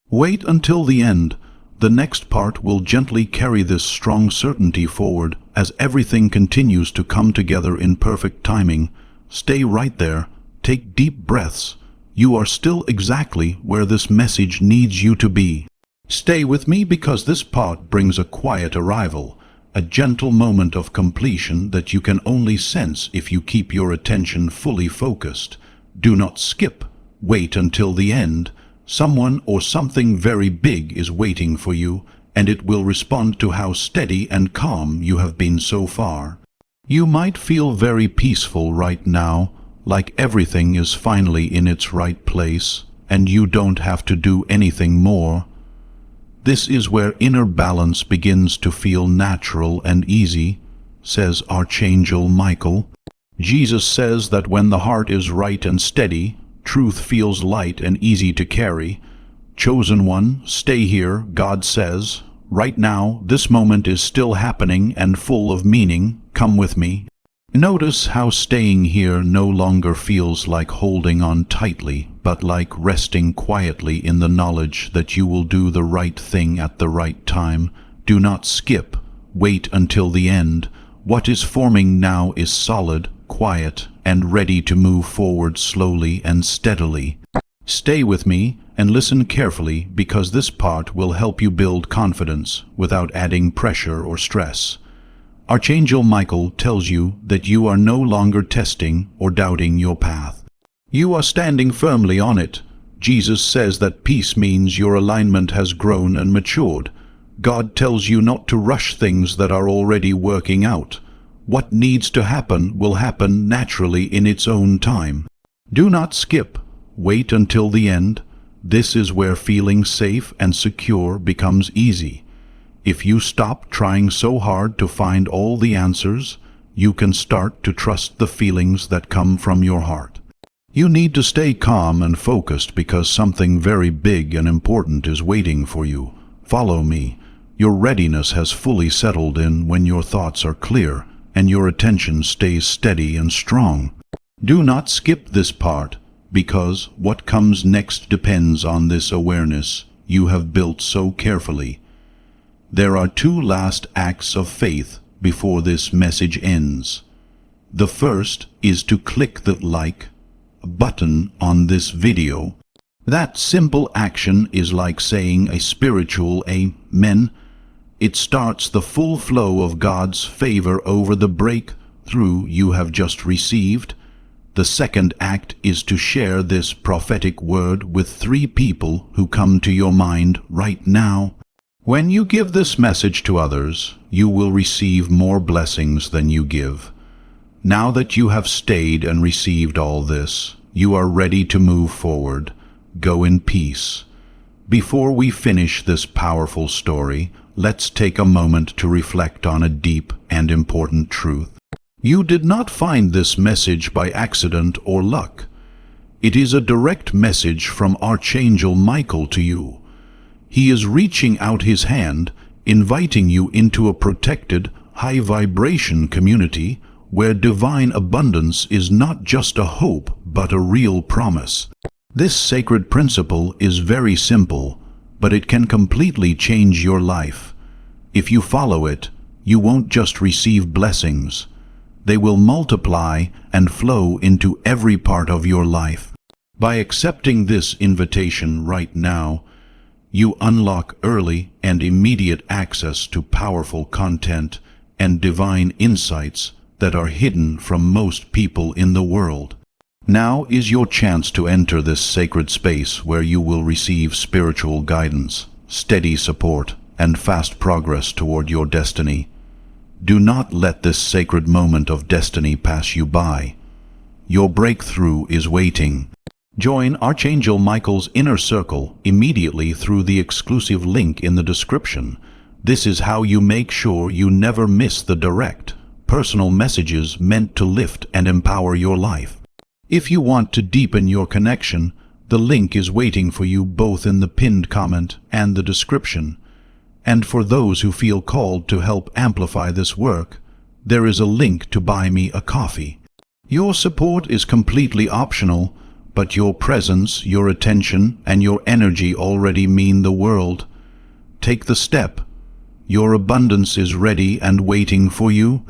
Wait until the end. The next part will gently carry this strong certainty forward as everything continues to come together in perfect timing. Stay right there. Take deep breaths. You are still exactly where this message needs you to be. Stay with me, because this part brings a quiet arrival, a gentle moment of completion that you can only sense if you keep your attention fully focused. Do not skip. Wait until the end. Someone or something very big is waiting for you, and it will respond to how steady and calm you have been so far. You might feel very peaceful right now, like everything is finally in its right place, and you don't have to do anything more. This is where inner balance begins to feel natural and easy, says Archangel Michael. Jesus says that when the heart is right and steady, truth feels light and easy to carry. Chosen one, stay here, God says. Right now, this moment is still happening and full of meaning. Come with me. Notice how staying here no longer feels like holding on tightly, but like resting quietly in the knowledge that you will do the right thing at the right time. Do not skip. Wait until the end. What is forming now is solid, quiet, and ready to move forward slowly and steadily. Stay with me and listen carefully, because this part will help you build confidence without adding pressure or stress. Archangel Michael tells you that you are no longer testing or doubting your path. You are standing firmly on it. Jesus says that peace means your alignment has grown and matured. God tells you not to rush things that are already working out. What needs to happen will happen naturally in its own time. Do not skip. Wait until the end. This is where feeling safe and secure becomes easy. If you stop trying so hard to find all the answers, you can start to trust the feelings that come from your heart. You need to stay calm and focused, because something very big and important is waiting for you. Follow me. Your readiness has fully settled in when your thoughts are clear and your attention stays steady and strong. Do not skip this part, because what comes next depends on this awareness you have built so carefully. There are two last acts of faith before this message ends. The first is to click the like button on this video. That simple action is like saying a spiritual amen. It starts the full flow of God's favor over the breakthrough you have just received. The second act is to share this prophetic word with 3 people who come to your mind right now. When you give this message to others, you will receive more blessings than you give. Now that you have stayed and received all this, you are ready to move forward. Go in peace. Before we finish this powerful story, let's take a moment to reflect on a deep and important truth. You did not find this message by accident or luck. It is a direct message from Archangel Michael to you. He is reaching out his hand, inviting you into a protected, high-vibration community where divine abundance is not just a hope but a real promise. This sacred principle is very simple, but it can completely change your life. If you follow it, you won't just receive blessings. They will multiply and flow into every part of your life. By accepting this invitation right now, you unlock early and immediate access to powerful content and divine insights that are hidden from most people in the world. Now is your chance to enter this sacred space where you will receive spiritual guidance, steady support, and fast progress toward your destiny. Do not let this sacred moment of destiny pass you by. Your breakthrough is waiting. Join Archangel Michael's inner circle immediately through the exclusive link in the description. This is how you make sure you never miss the direct, personal messages meant to lift and empower your life. If you want to deepen your connection, the link is waiting for you both in the pinned comment and the description. And for those who feel called to help amplify this work, there is a link to buy me a coffee. Your support is completely optional, but your presence, your attention, and your energy already mean the world. Take the step. Your abundance is ready and waiting for you.